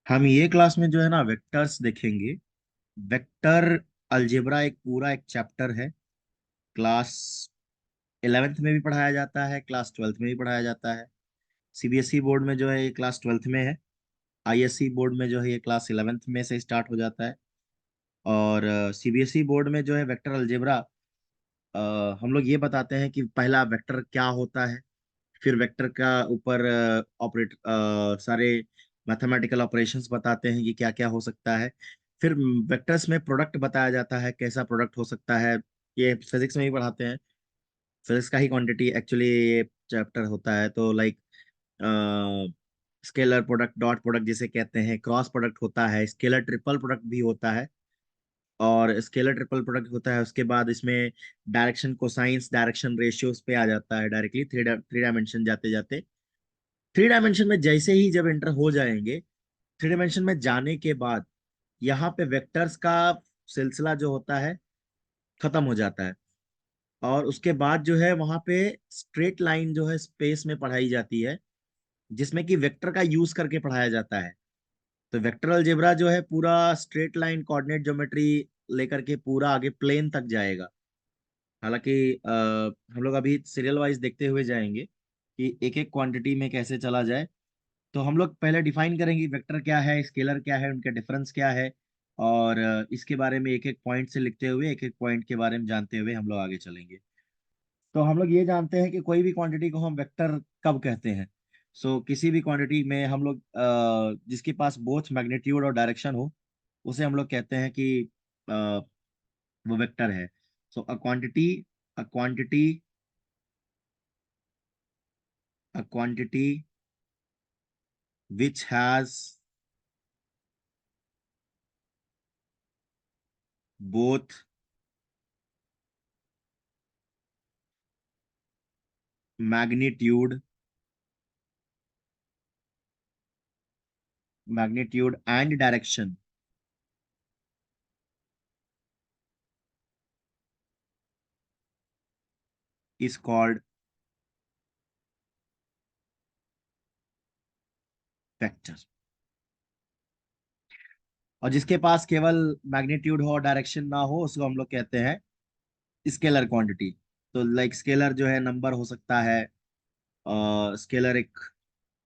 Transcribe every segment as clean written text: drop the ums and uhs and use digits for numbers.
हम ये क्लास में जो है ना वेक्टर्स देखेंगे। वेक्टर अलजेब्रा एक पूरा एक चैप्टर है। क्लास 11th में भी पढ़ाया जाता है, क्लास 12th में भी पढ़ाया जाता है। सीबीएसई बोर्ड में जो है ये क्लास 12th में है। आईएससी बोर्ड में जो है ये क्लास 11th में से स्टार्ट हो जाता है। और सीबीएसई बोर्ड में जो है वेक्टर अलजेब्रा हम लोग ये बताते हैं कि पहला वेक्टर क्या होता है। फिर वेक्टर का ऊपर ऑपरेट सारे मैथमेटिकल ऑपरेशंस बताते हैं कि क्या क्या हो सकता है। फिर वेक्टर्स में प्रोडक्ट बताया जाता है, कैसा प्रोडक्ट हो सकता है। ये फिजिक्स में ही पढ़ाते हैं। फिजिक्स का ही क्वांटिटी एक्चुअली ये चैप्टर होता है। तो like scalar product, dot product जिसे कहते हैं, क्रॉस प्रोडक्ट होता है, स्केलर ट्रिपल प्रोडक्ट भी होता है। और स्केलर ट्रिपल प्रोडक्ट होता है, उसके बाद इसमें डायरेक्शन कोसाइंस डायरेक्शन रेशियोज पे आ जाता है डायरेक्टली थ्री थ्री डायमेंशन जाते जाते। थ्री डायमेंशन में जैसे ही जब एंटर हो जाएंगे, थ्री डायमेंशन में जाने के बाद यहाँ पे वेक्टर्स का सिलसिला जो होता है खत्म हो जाता है। और उसके बाद जो है वहां पे स्ट्रेट लाइन जो है स्पेस में पढ़ाई जाती है, जिसमें कि वेक्टर का यूज करके पढ़ाया जाता है। तो वेक्टर अलजेब्रा जो है पूरा स्ट्रेट लाइन कोऑर्डिनेट ज्योमेट्री लेकर के पूरा आगे प्लेन तक जाएगा। हालांकि हम लोग अभी सीरियल वाइज देखते हुए जाएंगे कि एक एक क्वांटिटी में कैसे चला जाए। तो हम लोग पहले डिफाइन करेंगे वेक्टर क्या है, स्केलर क्या है, उनका डिफरेंस क्या है। और इसके बारे में एक एक पॉइंट से लिखते हुए, एक एक पॉइंट के बारे में जानते हुए हम लोग आगे चलेंगे। तो हम लोग ये जानते हैं कि कोई भी क्वांटिटी को हम वेक्टर कब कहते हैं। किसी भी क्वांटिटी में हम लोग जिसके पास बोथ मैग्नीट्यूड और डायरेक्शन हो, उसे हम लोग कहते हैं कि अ, वो वेक्टर है। A quantity a quantity which has both magnitude and direction is called vector. और जिसके पास केवल मैग्नीट्यूड हो, डायरेक्शन ना हो, उसको हम लोग कहते हैं स्केलर क्वांटिटी। तो लाइक स्केलर जो है नंबर हो सकता है, स्केलर एक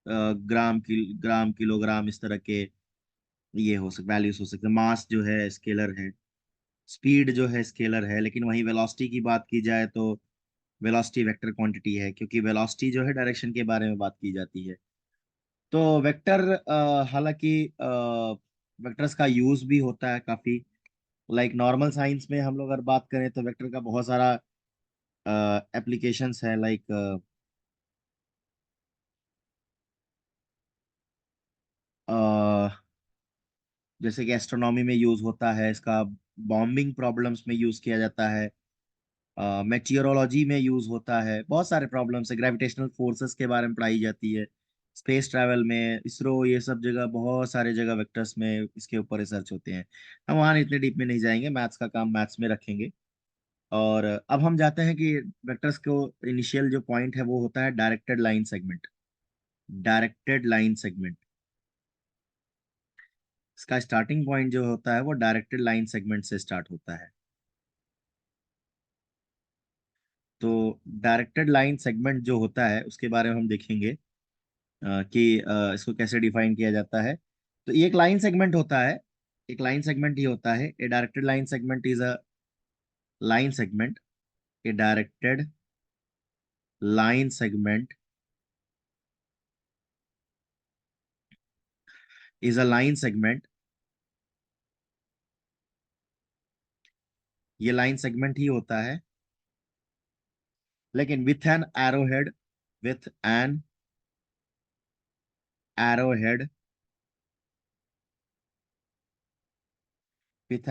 ग्राम किलोग्राम इस तरह के ये हो सकता वैल्यूज हो सकते हैं। मास जो है स्केलर है, स्पीड जो है स्केलर है। लेकिन वहीं वेलोसिटी की बात की जाए तो वेलोसिटी वेक्टर क्वांटिटी है, क्योंकि वेलोसिटी जो है डायरेक्शन के बारे में बात की जाती है। तो वेक्टर हालांकि वेक्टर्स का यूज भी होता है काफी। लाइक नॉर्मल साइंस में हम लोग अगर बात करें तो वेक्टर का बहुत सारा एप्लीकेशंस है। लाइक जैसे कि एस्ट्रोनॉमी में यूज होता है इसका, बॉम्बिंग प्रॉब्लम्स में यूज किया जाता है, मेटीरियोलॉजी में यूज होता है, बहुत सारे प्रॉब्लम्स है, ग्रेविटेशनल फोर्सेस के बारे में पढ़ाई जाती है। स्पेस ट्रैवल में इसरो, ये सब जगह, बहुत सारे जगह वेक्टर्स में इसके ऊपर रिसर्च होते हैं। हम वहाँ इतने डीप में नहीं जाएंगे, मैथ्स का काम मैथ्स में रखेंगे। और अब हम जाते हैं कि वेक्टर्स को इनिशियल जो पॉइंट है वो होता है directed line segment. Directed line segment, इसका स्टार्टिंग पॉइंट जो होता है वो डायरेक्टेड लाइन सेगमेंट से स्टार्ट होता है। तो डायरेक्टेड लाइन सेगमेंट जो होता है उसके बारे में हम देखेंगे कि इसको कैसे डिफाइन किया जाता है। तो ये एक लाइन सेगमेंट होता है, एक लाइन सेगमेंट ही होता है। ए directed line segment is a line segment. A directed line segment is a line segment. ये लाइन सेगमेंट ही होता है, लेकिन with an arrowhead with an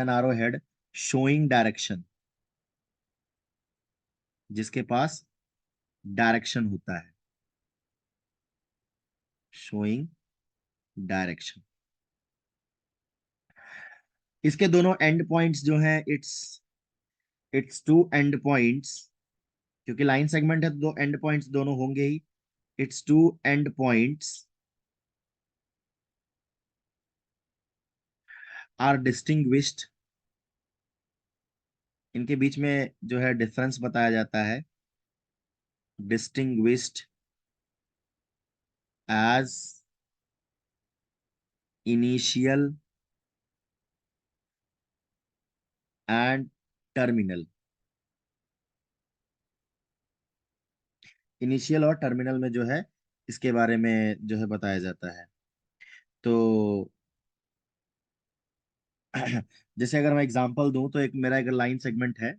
arrowhead showing direction, जिसके पास डायरेक्शन होता है, शोइंग डायरेक्शन। इसके दोनों एंड पॉइंट्स जो हैं, इट्स टू एंड पॉइंट्स, क्योंकि लाइन सेगमेंट है तो दो एंड पॉइंट्स दोनों होंगे ही। It's two end points are distinguished, इनके बीच में जो है डिफरेंस बताया जाता है, distinguished as initial and terminal. Initial और टर्मिनल में जो है इसके बारे में जो है बताया जाता है। तो जैसे अगर मैं एग्जांपल दूं तो एक मेरा एक लाइन सेगमेंट है।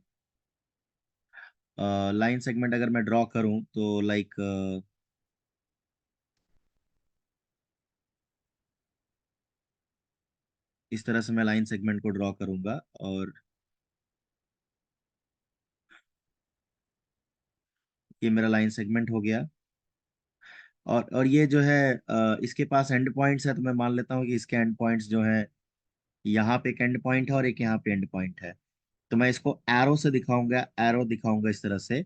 लाइन सेगमेंट अगर मैं ड्रॉ करूं तो लाइक इस तरह से मैं लाइन सेगमेंट को ड्रॉ करूंगा, और ये मेरा लाइन सेगमेंट हो गया। और ये जो है इसके पास एंड पॉइंट्स है, तो मैं मान लेता हूँ कि इसके एंड पॉइंट्स जो है, यहाँ पे एक एंड पॉइंट है और एक यहाँ पे एंड पॉइंट है। तो मैं इसको एरो से दिखाऊंगा, एरो दिखाऊंगा इस तरह से।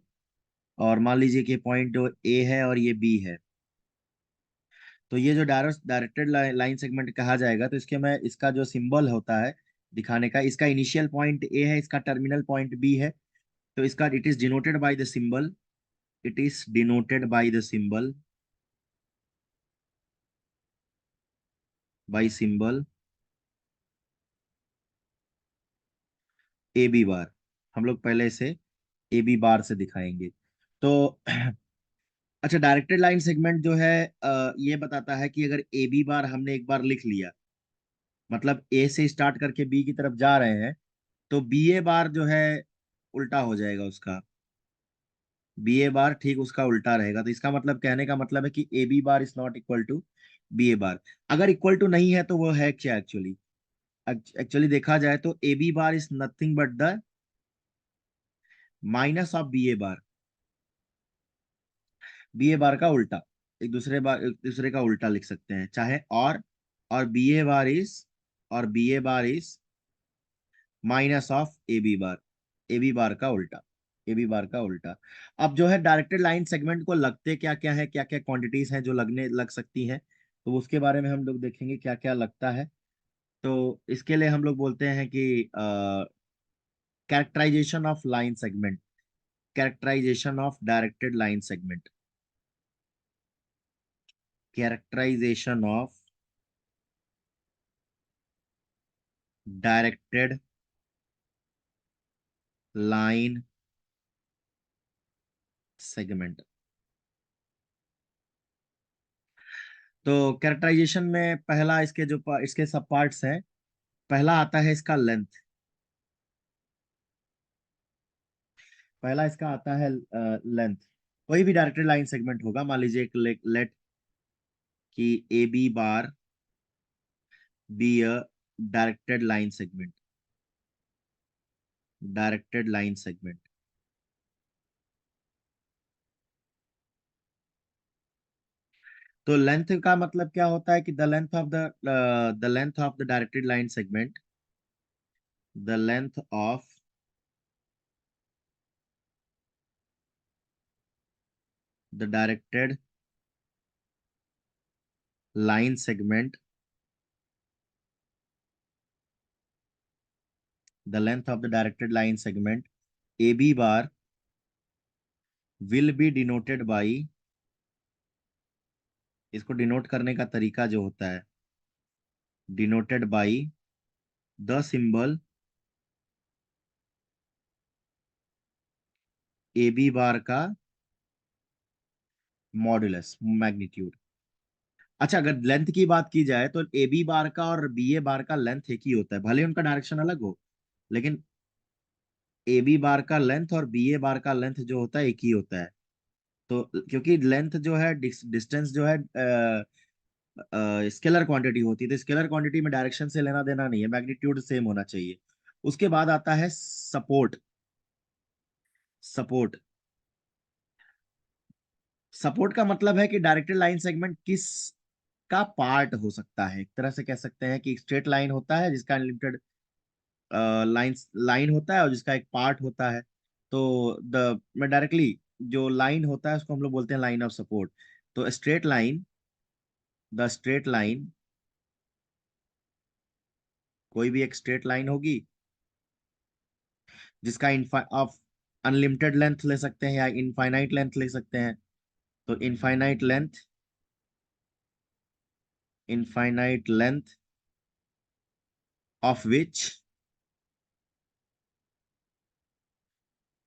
और मान लीजिए कि पॉइंट जो ए है और ये बी है, तो ये जो डायरेक्टेड लाइन सेगमेंट कहा जाएगा। तो इसके मैं इसका जो सिंबल होता है दिखाने का, इसका इनिशियल पॉइंट ए है, इसका टर्मिनल पॉइंट बी है। तो इसका it is denoted by the symbol, it is denoted by the symbol, by symbol A B bar. हम लोग पहले से ए बी बार से दिखाएंगे। तो अच्छा, डायरेक्टेड लाइन सेगमेंट जो है ये बताता है कि अगर ए बी बार हमने एक बार लिख लिया, मतलब ए से स्टार्ट करके बी की तरफ जा रहे हैं, तो बी ए बार जो है उल्टा हो जाएगा उसका। बी ए बार ठीक उसका उल्टा रहेगा। तो इसका मतलब, कहने का मतलब है कि A B bar is not equal to B A bar. अगर इक्वल टू नहीं है तो वो है क्या एक्चुअली? एक्चुअली देखा जाए तो A B bar is nothing but the minus of B A bar. B A bar का उल्टा, एक दूसरे का उल्टा लिख सकते हैं चाहे। और बी ए बार इज, और B A bar is minus of A B bar, A B bar का उल्टा, ए बी बार का उल्टा। अब जो है डायरेक्टेड लाइन सेगमेंट को लगते क्या क्या है, क्या क्या क्वांटिटीज हैं जो लगने लग सकती हैं, तो उसके बारे में हम लोग देखेंगे क्या क्या लगता है। तो इसके लिए हम लोग बोलते हैं कि characterization of line segment, characterization of directed line segment, characterization of directed line segment. तो कैरेक्टराइजेशन में पहला इसके जो इसके सब पार्ट्स हैं, पहला आता है इसका लेंथ। पहला इसका आता है लेंथ। कोई भी डायरेक्टेड लाइन सेगमेंट होगा, मान लीजिए एक लेट कि A B bar B a directed line segment, directed line segment. तो लेंथ का मतलब क्या होता है कि the length of the directed line segment, the length of the directed line segment, the length of the directed line segment A B bar will be denoted by, इसको denote करने का तरीका जो होता है, denoted by the symbol A B bar का modulus, magnitude. अच्छा, अगर लेंथ की बात की जाए तो ए बी बार का और बी ए बार का लेंथ एक ही होता है, भले उनका डायरेक्शन अलग हो, लेकिन ए बी बार का लेंथ और बी ए बार का लेंथ जो होता है एक ही होता है। तो क्योंकि लेंथ जो है डिस्टेंस जो है स्केलर क्वांटिटी होती है, तो स्केलर क्वांटिटी में डायरेक्शन से लेना देना नहीं है, मैग्नीट्यूड सेम होना चाहिए। उसके बाद आता है सपोर्ट। सपोर्ट, सपोर्ट का मतलब है कि डायरेक्टेड लाइन सेगमेंट किस का पार्ट हो सकता है। एक तरह से कह सकते हैं कि स्ट्रेट लाइन होता है जिसका अनलिमिटेड लाइन लाइन होता है, और जिसका एक पार्ट होता है। तो द मैं डायरेक्टली, जो लाइन होता है उसको हम लोग बोलते हैं लाइन ऑफ सपोर्ट। तो straight line, the straight line कोई भी एक स्ट्रेट लाइन होगी जिसका ऑफ अनलिमिटेड लेंथ ले सकते हैं या इनफाइनाइट लेंथ ले सकते हैं। तो infinite length of which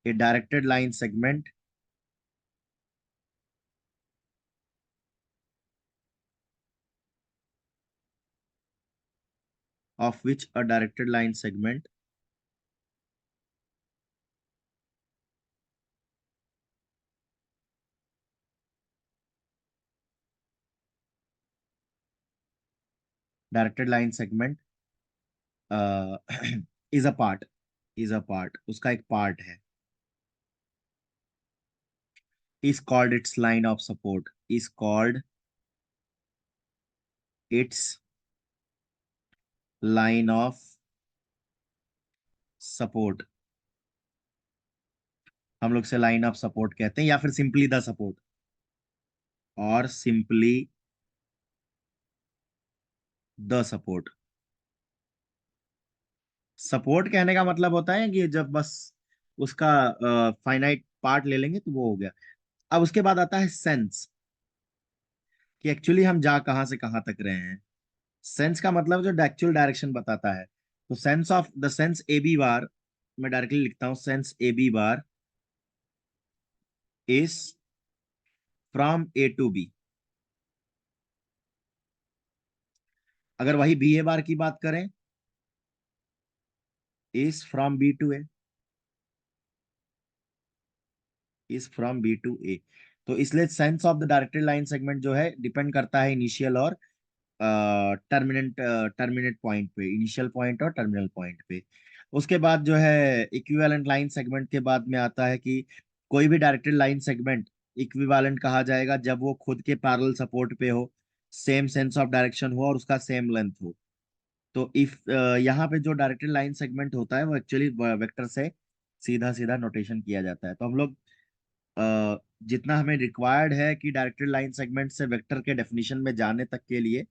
A directed line segment of which a directed line segment directed line segment uh, is a part उसका एक पार्ट है, is called its line of support, is called its line of support. हम लोग से line of support कहते हैं या फिर सिंपली द सपोर्ट और सिंपली द सपोर्ट। सपोर्ट कहने का मतलब होता है कि जब बस उसका फाइनाइट पार्ट ले लेंगे तो वो हो गया। अब उसके बाद आता है सेंस, कि एक्चुअली हम जा कहां से कहां तक रहे हैं। सेंस का मतलब जो एक्चुअल डायरेक्शन बताता है। तो सेंस ए बी बार, मैं डायरेक्टली लिखता हूं, sense A B bar is from A to B. अगर वही बी ए बार की बात करें, is from B to A, is from B to A. तो इसलिए sense of the directed line segment जो है डिपेंड करता है इनिशियल और टर्मिनेट पॉइंट पे, इनिशियल पॉइंट और टर्मिनल पॉइंट पे। उसके बाद जो है इक्विवेलेंट लाइन सेगमेंट के बाद में आता है कि कोई भी डायरेक्टेड लाइन सेगमेंट इक्विवेलेंट कहा जाएगा जब वो खुद के पैरेलल सपोर्ट पे हो, सेम सेंस ऑफ डायरेक्शन हो और उसका सेम लेंथ हो। तो इफ यहाँ पे जो डायरेक्टेड लाइन सेगमेंट होता है वो एक्चुअली वेक्टर से सीधा सीधा नोटेशन किया जाता है। तो हम लोग जितना हमें रिक्वायर्ड है कि डायरेक्टेड लाइन सेगमेंट से वेक्टर के डेफिनेशन में जाने तक के लिए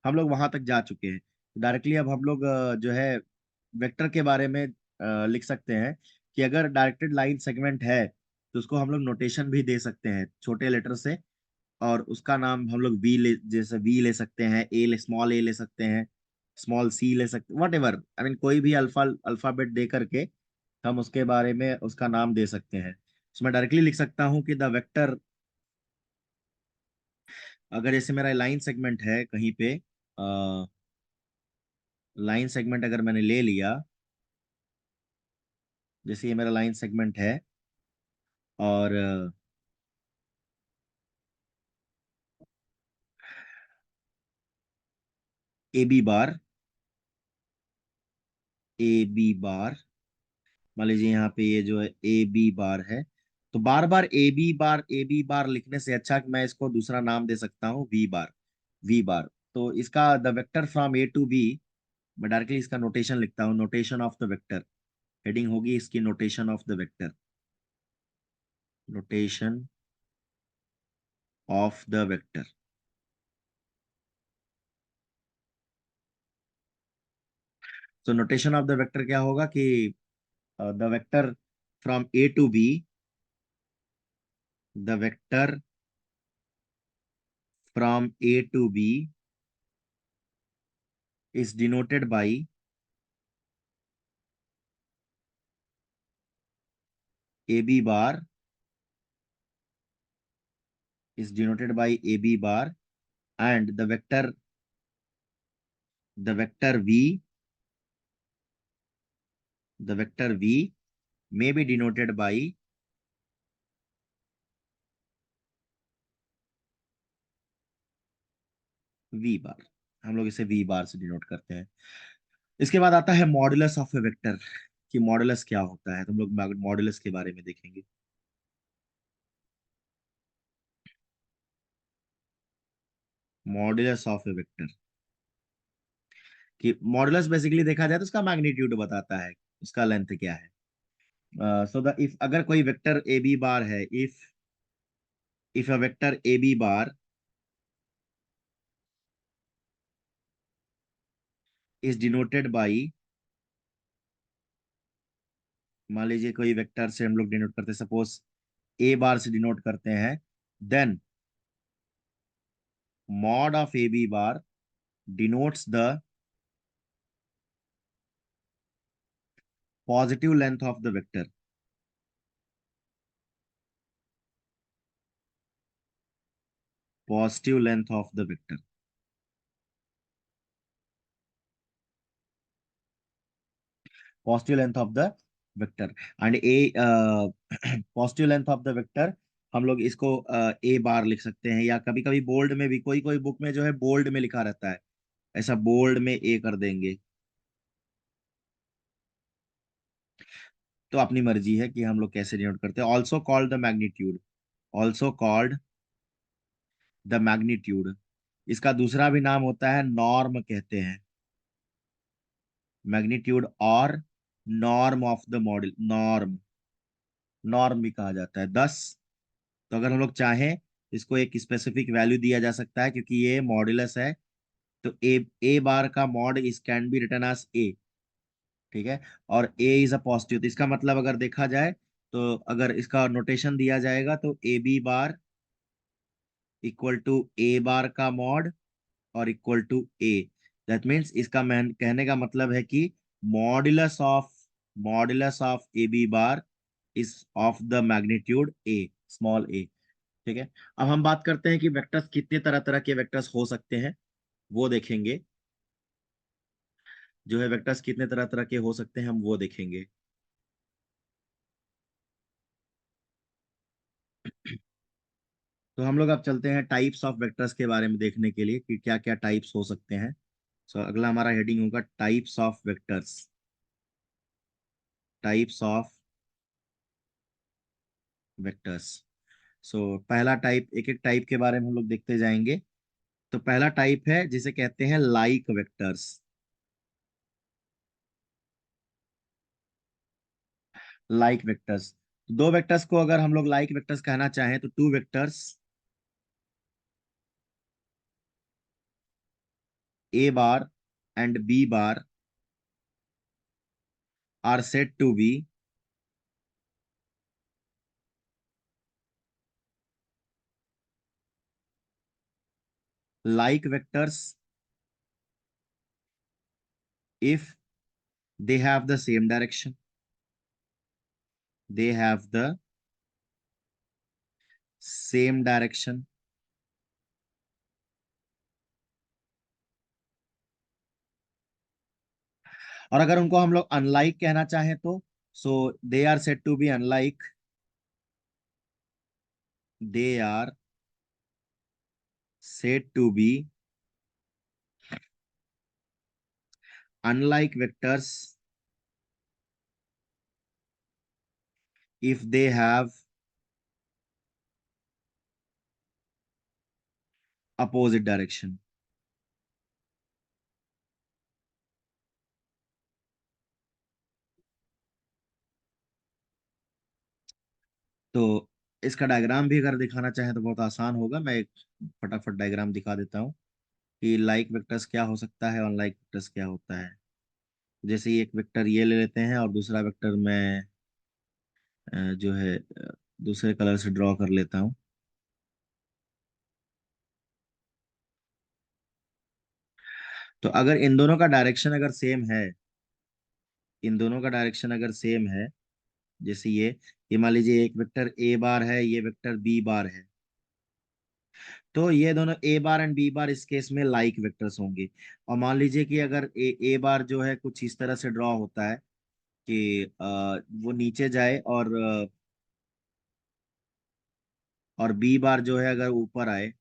हम लोग वहां तक जा चुके हैं। डायरेक्टली अब हम लोग जो है वेक्टर के बारे में लिख सकते हैं कि अगर डायरेक्टेड लाइन सेगमेंट है तो उसको हम लोग नोटेशन भी दे सकते हैं छोटे लेटर से, और उसका नाम हम लोग जैसे वी ले सकते हैं, स्मॉल ए ले सकते हैं, स्मॉल सी ले सकते, वट एवर, आई मीन कोई भी अल्फाबेट दे करके हम उसके बारे में उसका नाम दे सकते हैं। उसमें डायरेक्टली लिख सकता हूँ कि द वेक्टर, अगर जैसे मेरा लाइन सेगमेंट है कहीं पे, लाइन सेगमेंट अगर मैंने ले लिया, जैसे ये मेरा लाइन सेगमेंट है और ए बी बार, ए बी बार, मान लीजिए यहाँ पे ये जो है ए बी बार है, तो बार बार ए बी बार लिखने से अच्छा कि मैं इसको दूसरा नाम दे सकता हूँ वी बार, वी बार। तो इसका the vector from A to B, मैं डायरेक्टली इसका नोटेशन लिखता हूँ, notation of the vector. Heading होगी इसकी notation of the vector, notation of the vector. तो नोटेशन ऑफ द वेक्टर क्या होगा कि the vector from A to B, the vector from A to B is denoted by AB bar, is denoted by AB bar, and the vector V may be denoted by V बार। हम लोग इसे V बार से denote करते हैं। इसके बाद आता है मॉडुलस ऑफ ए वेक्टर, कि मॉडुलस क्या होता है, तो हम लोग मॉडुलस के बारे में देखेंगे। मॉडुलस ऑफ ए वेक्टर, कि मॉडुलस बेसिकली देखा जाए तो उसका मैग्नीट्यूड बताता है, उसका लेंथ क्या है। सो द इफ अगर कोई वेक्टर ए बी बार है, if a vector A B bar is denoted by, मान लीजिए कोई वेक्टर से हम लोग डिनोट करते हैं, सपोज ए बार से डिनोट करते हैं, then mod of A B bar denotes the positive length of the vector, positive length of the vector, positive length of the vector and a, positive length of the vector हम लोग इसको ए बार लिख सकते हैं, या कभी कभी बोल्ड में भी, कोई कोई बुक में जो है बोल्ड में लिखा रहता है, ऐसा बोल्ड में ए कर देंगे। तो अपनी मर्जी है कि हम लोग कैसे डिनोट करते हैं। Also called the magnitude, also called the magnitude, इसका दूसरा भी नाम होता है नॉर्म कहते हैं, मैग्नीट्यूड और norm of the model, norm, norm भी कहा जाता है 10। तो अगर हम लोग चाहें इसको एक स्पेसिफिक वैल्यू दिया जा सकता है, क्योंकि ये मॉड्यूलस है, तो ए बार का mod is can be written as a, ठीक है। और ए इज अ पॉजिटिव, तो इसका मतलब अगर देखा जाए, तो अगर इसका नोटेशन दिया जाएगा तो A B bar equal to A bar का मॉड और equal to A, that means इसका मैं कहने का मतलब है कि modulus of, modulus of A B bar is of the magnitude A, small a, ठीक है। अब हम बात करते हैं कि वेक्टर्स कितने तरह तरह के वेक्टर्स हो सकते हैं, वो देखेंगे। जो है वेक्टर्स कितने तरह तरह के हो सकते हैं हम वो देखेंगे। तो हम लोग अब चलते हैं टाइप्स ऑफ वेक्टर्स के बारे में देखने के लिए कि क्या क्या टाइप्स हो सकते हैं। सो अगला हमारा हेडिंग होगा types of vectors, types of vectors. So पहला टाइप, एक एक टाइप के बारे में हम लोग देखते जाएंगे। तो पहला टाइप है जिसे कहते हैं लाइक वेक्टर्स, लाइक वेक्टर्स। दो वेक्टर्स को अगर हम लोग लाइक वेक्टर्स कहना चाहें तो two vectors A bar and B bar are said to be like vectors if they have the same direction, they have the same direction, और अगर उनको हम लोग अनलाइक कहना चाहें तो so they are said to be unlike, they are said to be unlike vectors if they have opposite direction। तो इसका डायग्राम भी अगर दिखाना चाहें तो बहुत आसान होगा, मैं एक फटाफट डायग्राम दिखा देता हूँ कि लाइक वेक्टर्स क्या हो सकता है, अनलाइक वेक्टर्स क्या होता है। जैसे ही एक वेक्टर ये ले लेते हैं और दूसरा वेक्टर मैं जो है दूसरे कलर से ड्रॉ कर लेता हूँ। तो अगर इन दोनों का डायरेक्शन अगर सेम है, इन दोनों का डायरेक्शन अगर सेम है, जैसे ये मान लीजिए एक वेक्टर ए बार है, ये वेक्टर बी बार है, तो ये दोनों ए बार एंड बी बार इस केस में लाइक वेक्टर्स होंगे। और मान लीजिए कि अगर ए बार जो है कुछ इस तरह से ड्रॉ होता है कि वो नीचे जाए और बी बार जो है अगर ऊपर आए,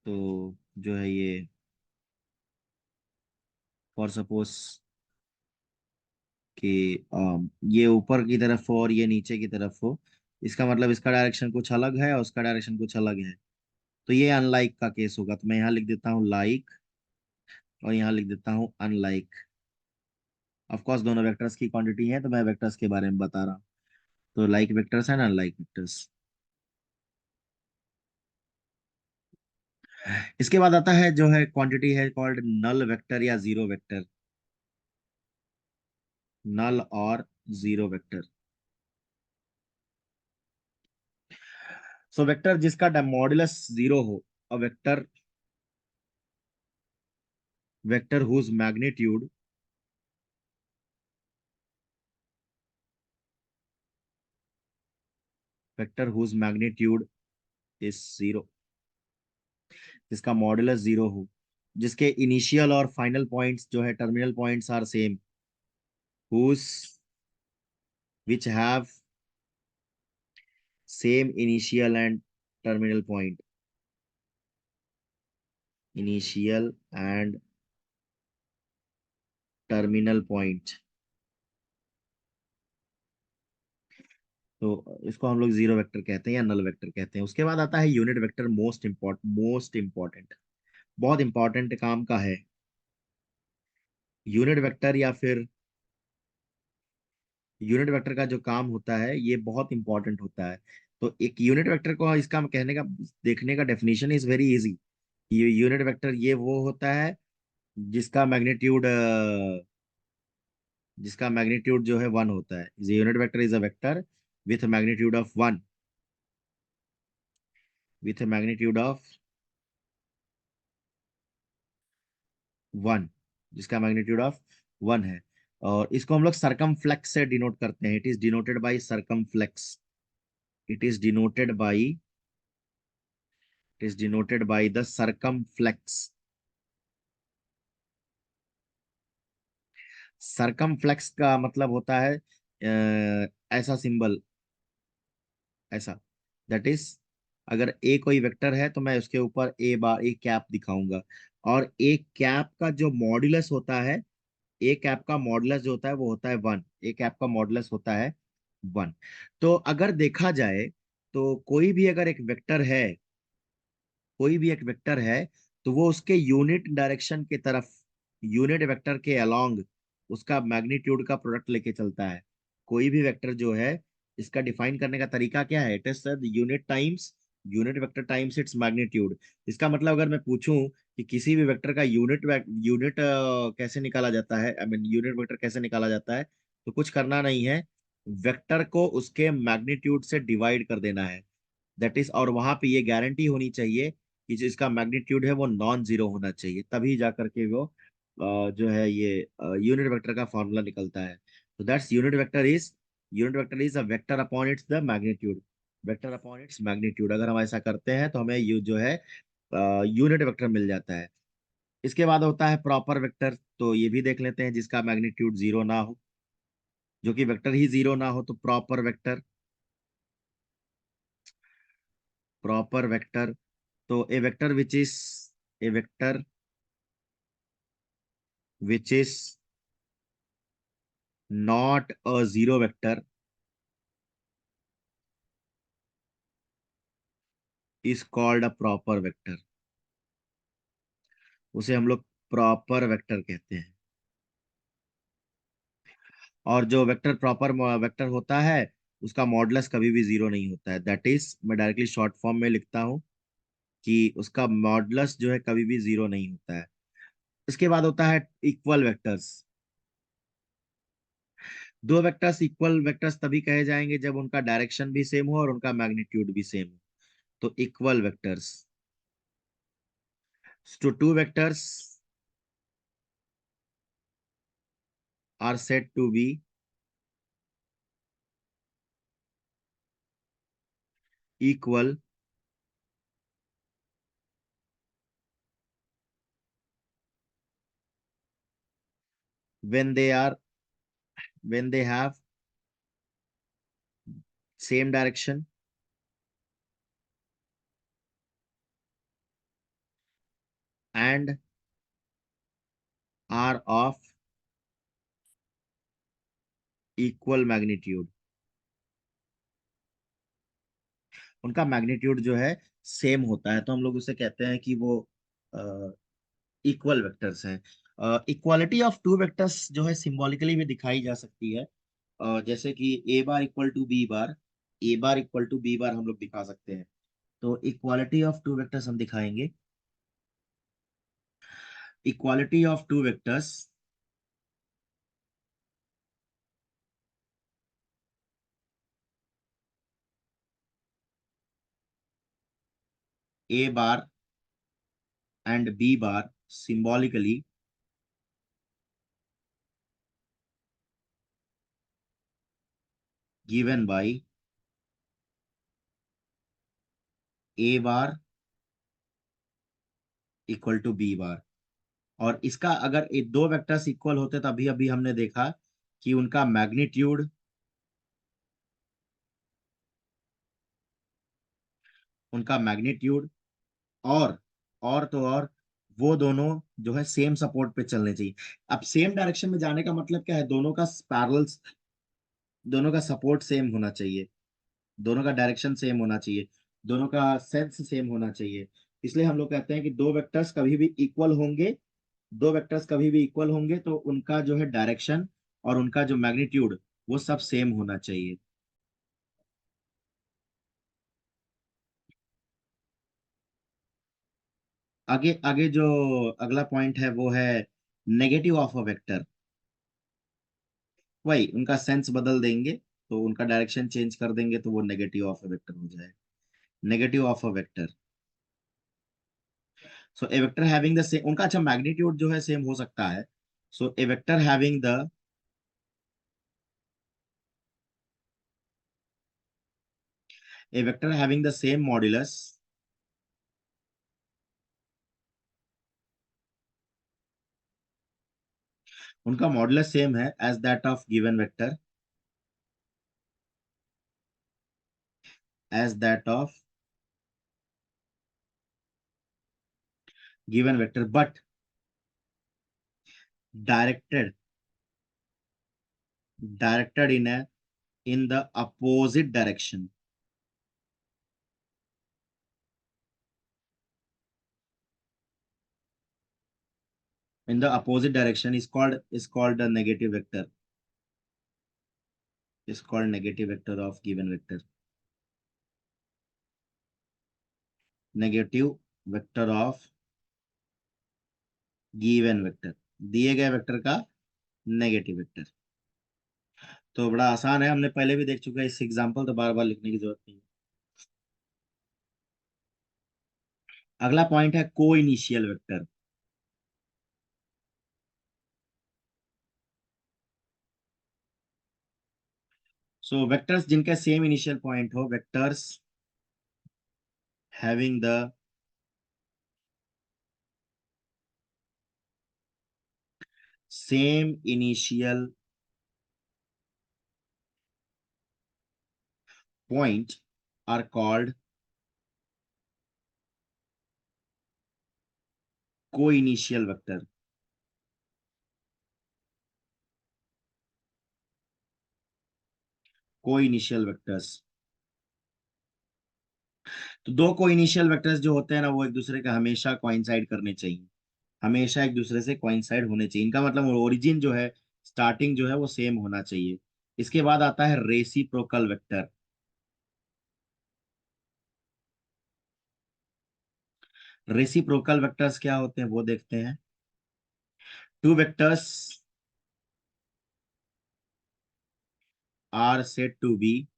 तो जो है ये फॉर सपोज कि ये ऊपर की तरफ हो और ये नीचे की तरफ हो, इसका मतलब इसका डायरेक्शन कुछ अलग है और उसका डायरेक्शन कुछ अलग है, तो ये अनलाइक का केस होगा। तो मैं यहाँ लिख देता हूँ लाइक और यहाँ लिख देता हूँ अनलाइक। ऑफ कोर्स दोनों वेक्टर्स की क्वांटिटी है तो मैं वेक्टर्स के बारे में बता रहा हूँ। तो like vectors and unlike vectors. इसके बाद आता है जो है क्वांटिटी है कॉल्ड नल वेक्टर या जीरो वेक्टर। नल और जीरो वेक्टर। सो वेक्टर जिसका मॉडुलस जीरो हो, a vector, vector whose magnitude, vector whose magnitude is zero, जिसका मॉडुलस जीरो हो, जिसके इनिशियल और फाइनल पॉइंट्स जो है terminal points are same, whose which have same initial and terminal point, initial and terminal point. तो इसको हम लोग जीरो वेक्टर कहते हैं या नल वेक्टर कहते हैं। उसके बाद आता है यूनिट वेक्टर, मोस्ट इंपॉर्टेंट, बहुत इंपॉर्टेंट काम का है। यूनिट वेक्टर या फिर यूनिट वेक्टर का जो काम होता है ये बहुत इंपॉर्टेंट होता है। तो एक यूनिट वेक्टर को इसका कहने का, देखने का डेफिनेशन इज वेरी इजी। ये यूनिट वेक्टर ये वो होता है जिसका मैग्नीट्यूड, जिसका मैग्नीट्यूड जो है वन होता है। Unit vector is a vector with magnitude of one, with magnitude of one, जिसका मैग्नीट्यूड ऑफ वन है। और इसको हम लोग सरकमफ्लेक्स से डिनोट करते हैं। It is denoted by circumflex, it is denoted by, it is denoted by the circumflex. Circumflex का मतलब होता है ऐसा सिंबल, ऐसा, दैट इज, अगर ए कोई वेक्टर है तो मैं उसके ऊपर ए बार ए कैप दिखाऊंगा। और ए कैप का जो मॉड्यूलस होता है, ए कैप का मॉडुलस जो होता है वो होता है वन, ए कैप का मॉडुलस होता है वन। तो अगर देखा जाए तो कोई भी अगर एक वेक्टर है, कोई भी एक वेक्टर है, तो वो उसके यूनिट डायरेक्शन के तरफ, यूनिट वेक्टर के अलोंग उसका मैग्नीट्यूड का प्रोडक्ट लेके चलता है। कोई भी वेक्टर जो है, इसका डिफाइन करने का तरीका क्या है? It is unit times, unit vector times its magnitude. इसका मतलब अगर मैं पूछूं कि किसी भी वेक्टर का यूनिट कैसे निकाला जाता है, आई मीन यूनिट वेक्टर कैसे निकाला जाता है, तो कुछ करना नहीं है, वेक्टर को उसके मैग्नीट्यूड से डिवाइड कर देना है, दैट इज। और वहां पे ये गारंटी होनी चाहिए कि जो इसका मैग्नीट्यूड है वो नॉन जीरो होना चाहिए, तभी जा करके वो जो है ये यूनिट वेक्टर का फॉर्मूला निकलता है। तो that's unit vector is a vector upon its the magnitude, vector upon its magnitude. अगर हम ऐसा करते हैं तो हमें यू जो है यूनिट वेक्टर मिल जाता है। इसके बाद होता है प्रॉपर वेक्टर, तो ये भी देख लेते हैं जिसका मैग्नीट्यूड जीरो ना हो, जो कि वेक्टर ही जीरो ना हो, तो प्रॉपर वेक्टर, प्रॉपर वेक्टर। तो a vector which is, a vector which is not a zero vector is called a proper vector, उसे हम लोग प्रॉपर वेक्टर कहते हैं। और जो वेक्टर प्रॉपर वेक्टर होता है उसका मॉडुलस कभी भी जीरो नहीं होता है, दैट इज मैं डायरेक्टली शॉर्ट फॉर्म में लिखता हूँ कि उसका मॉडुलस जो है कभी भी जीरो नहीं होता है। इसके बाद होता है इक्वल वेक्टर्स। दो वेक्टर्स इक्वल वेक्टर्स तभी कहे जाएंगे जब उनका डायरेक्शन भी सेम हो और उनका मैग्नीट्यूड भी सेम हो, तो इक्वल वेक्टर्स। तो two vectors are said to be equal when they are, when they have same direction and are of equal magnitude। उनका मैग्नीट्यूड जो है सेम होता है, तो हम लोग उसे कहते हैं कि वो इक्वल वेक्टर्स हैं। इक्वालिटी ऑफ टू वेक्टर्स जो है सिंबॉलिकली भी दिखाई जा सकती है। जैसे कि A bar equal to B bar, A bar equal to B bar हम लोग दिखा सकते हैं। तो इक्वालिटी ऑफ टू वेक्टर्स हम दिखाएंगे। Equality of two vectors A bar and B bar symbolically given by A bar equal to B bar. और इसका अगर ये दो वेक्टर्स इक्वल होते तभी अभी हमने देखा कि उनका मैग्नीट्यूड और और वो दोनों जो है सेम सपोर्ट पे चलने चाहिए। अब सेम डायरेक्शन में जाने का मतलब क्या है, दोनों का पैरेलल, दोनों का सपोर्ट सेम होना चाहिए, दोनों का डायरेक्शन सेम होना चाहिए, दोनों का सेंस सेम होना चाहिए। इसलिए हम लोग कहते हैं कि दो वेक्टर्स कभी भी इक्वल होंगे तो उनका जो है डायरेक्शन और उनका जो मैग्नीट्यूड वो सब सेम होना चाहिए। आगे आगे जो अगला पॉइंट है वो है नेगेटिव ऑफ अ वेक्टर। वही उनका सेंस बदल देंगे तो उनका डायरेक्शन चेंज कर देंगे तो वो नेगेटिव ऑफ अ वेक्टर हो जाए। Negative of a vector, so a vector having the same, उनका अच्छा मैग्नीट्यूड जो है सेम हो सकता है। So a vector having the same modulus, उनका मॉडुलस सेम है as that of given vector, as that of given vector but directed directed in the opposite direction. In the opposite direction is called a negative vector, is called negative vector of given vector। Negative vector of given vector, दिए गए vector का negative vector. तो बड़ा आसान है, हमने पहले भी देख चुके हैं इस एग्जांपल, तो बार बार लिखने की जरूरत नहीं है। अगला पॉइंट है coinitial vector. So vectors जिनके सेम इनिशियल पॉइंट हो, vectors having the same initial point are called coinitial vector. Coinitial vectors, तो दो को इनिशियल वेक्टर्स जो होते हैं ना वो एक दूसरे का हमेशा कोइंसाइड करने चाहिए, हमेशा एक दूसरे से कोइंसाइड होने चाहिए। इनका मतलब ओरिजिन जो है, स्टार्टिंग जो है वो सेम होना चाहिए। इसके बाद आता है रेसिप्रोकल वेक्टर। रेसिप्रोकल वेक्टर्स क्या होते हैं वो देखते हैं। Two vectors are said to be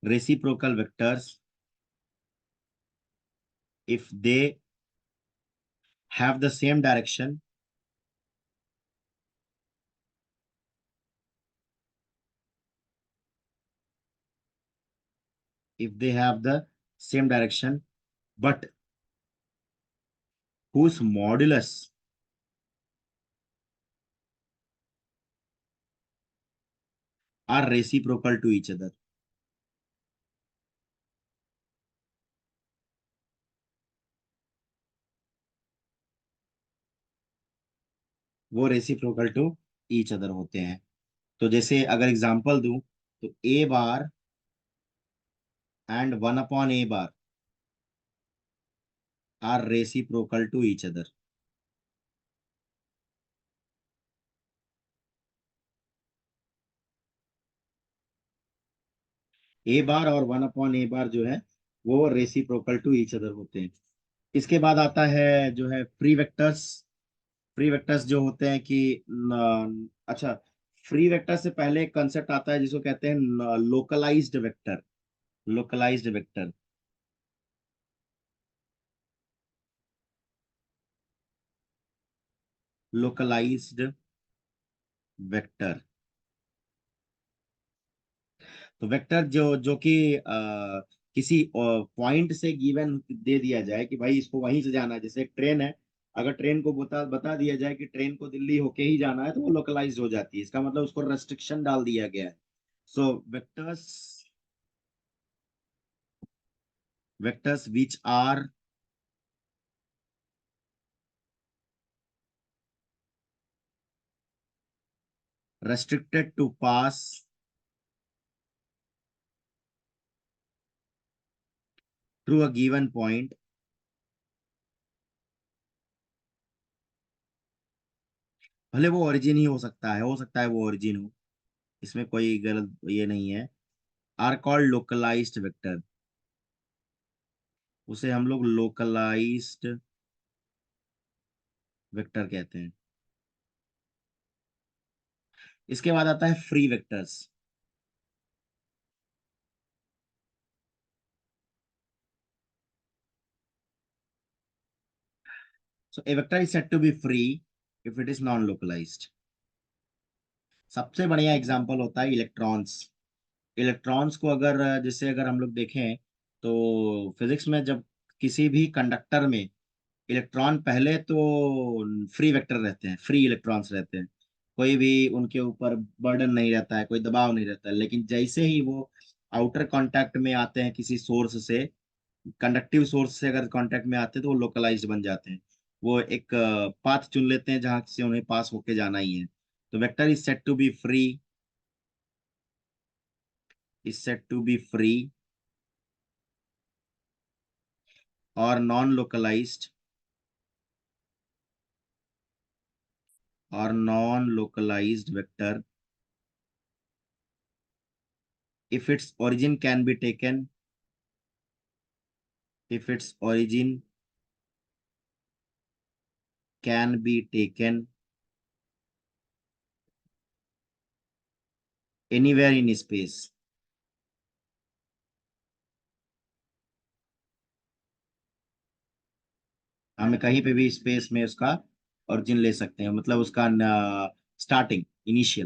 reciprocal vectors if they have the same direction, if they have the same direction but whose modulus are reciprocal to each other। वो reciprocal to each other होते हैं। तो जैसे अगर example दूं तो A bar and one upon A bar are reciprocal to each other. A bar और 1 upon A बार जो है वो रेसिप्रोकल टू ईच अदर होते हैं। इसके बाद आता है जो है फ्री वेक्टर्स। फ्री वेक्टर्स जो होते हैं कि अच्छा, फ्री वेक्टर से पहले एक कंसेप्ट आता है जिसको कहते हैं localized vector. Localized vector. Localized vector. तो वेक्टर जो जो कि किसी पॉइंट से गिवन दे दिया जाए कि भाई इसको वहीं से जाना है, जैसे एक ट्रेन है, अगर ट्रेन को बता बता दिया जाए कि ट्रेन को दिल्ली होके ही जाना है तो वो लोकलाइज हो जाती है, इसका मतलब उसको रेस्ट्रिक्शन डाल दिया गया है। So vectors, vectors which are restricted to pass through a given point, भले वो ओरिजिन ही हो सकता है वो ओरिजिन हो, इसमें कोई गलत ये नहीं है, आर कॉल्ड लोकलाइज्ड वेक्टर। उसे हम लोग लोकलाइज्ड वेक्टर कहते हैं। इसके बाद आता है free vectors. So a vector is said to be free if it is non localized. सबसे बढ़िया एग्जांपल होता है इलेक्ट्रॉन्स। इलेक्ट्रॉन्स को अगर जैसे अगर हम लोग देखें तो फिजिक्स में जब किसी भी कंडक्टर में इलेक्ट्रॉन पहले तो फ्री वेक्टर रहते हैं, फ्री इलेक्ट्रॉन्स रहते हैं, कोई भी उनके ऊपर बर्डन नहीं रहता है, कोई दबाव नहीं रहता है। लेकिन जैसे ही वो आउटर कांटेक्ट में आते हैं किसी सोर्स से, कंडक्टिव सोर्स से अगर कांटेक्ट में आते हैं तो वो लोकलाइज्ड बन जाते हैं। वो एक पाथ चुन लेते हैं जहां से उन्हें पास होके जाना ही है। तो vector is said to be free, is said to be free और नॉन लोकलाइज्ड, और non localized vector if its origin can be taken, if its origin can be taken anywhere in space। हमें कहीं पे भी space में उसका origin ले सकते हैं, मतलब उसका स्टार्टिंग, इनिशियल।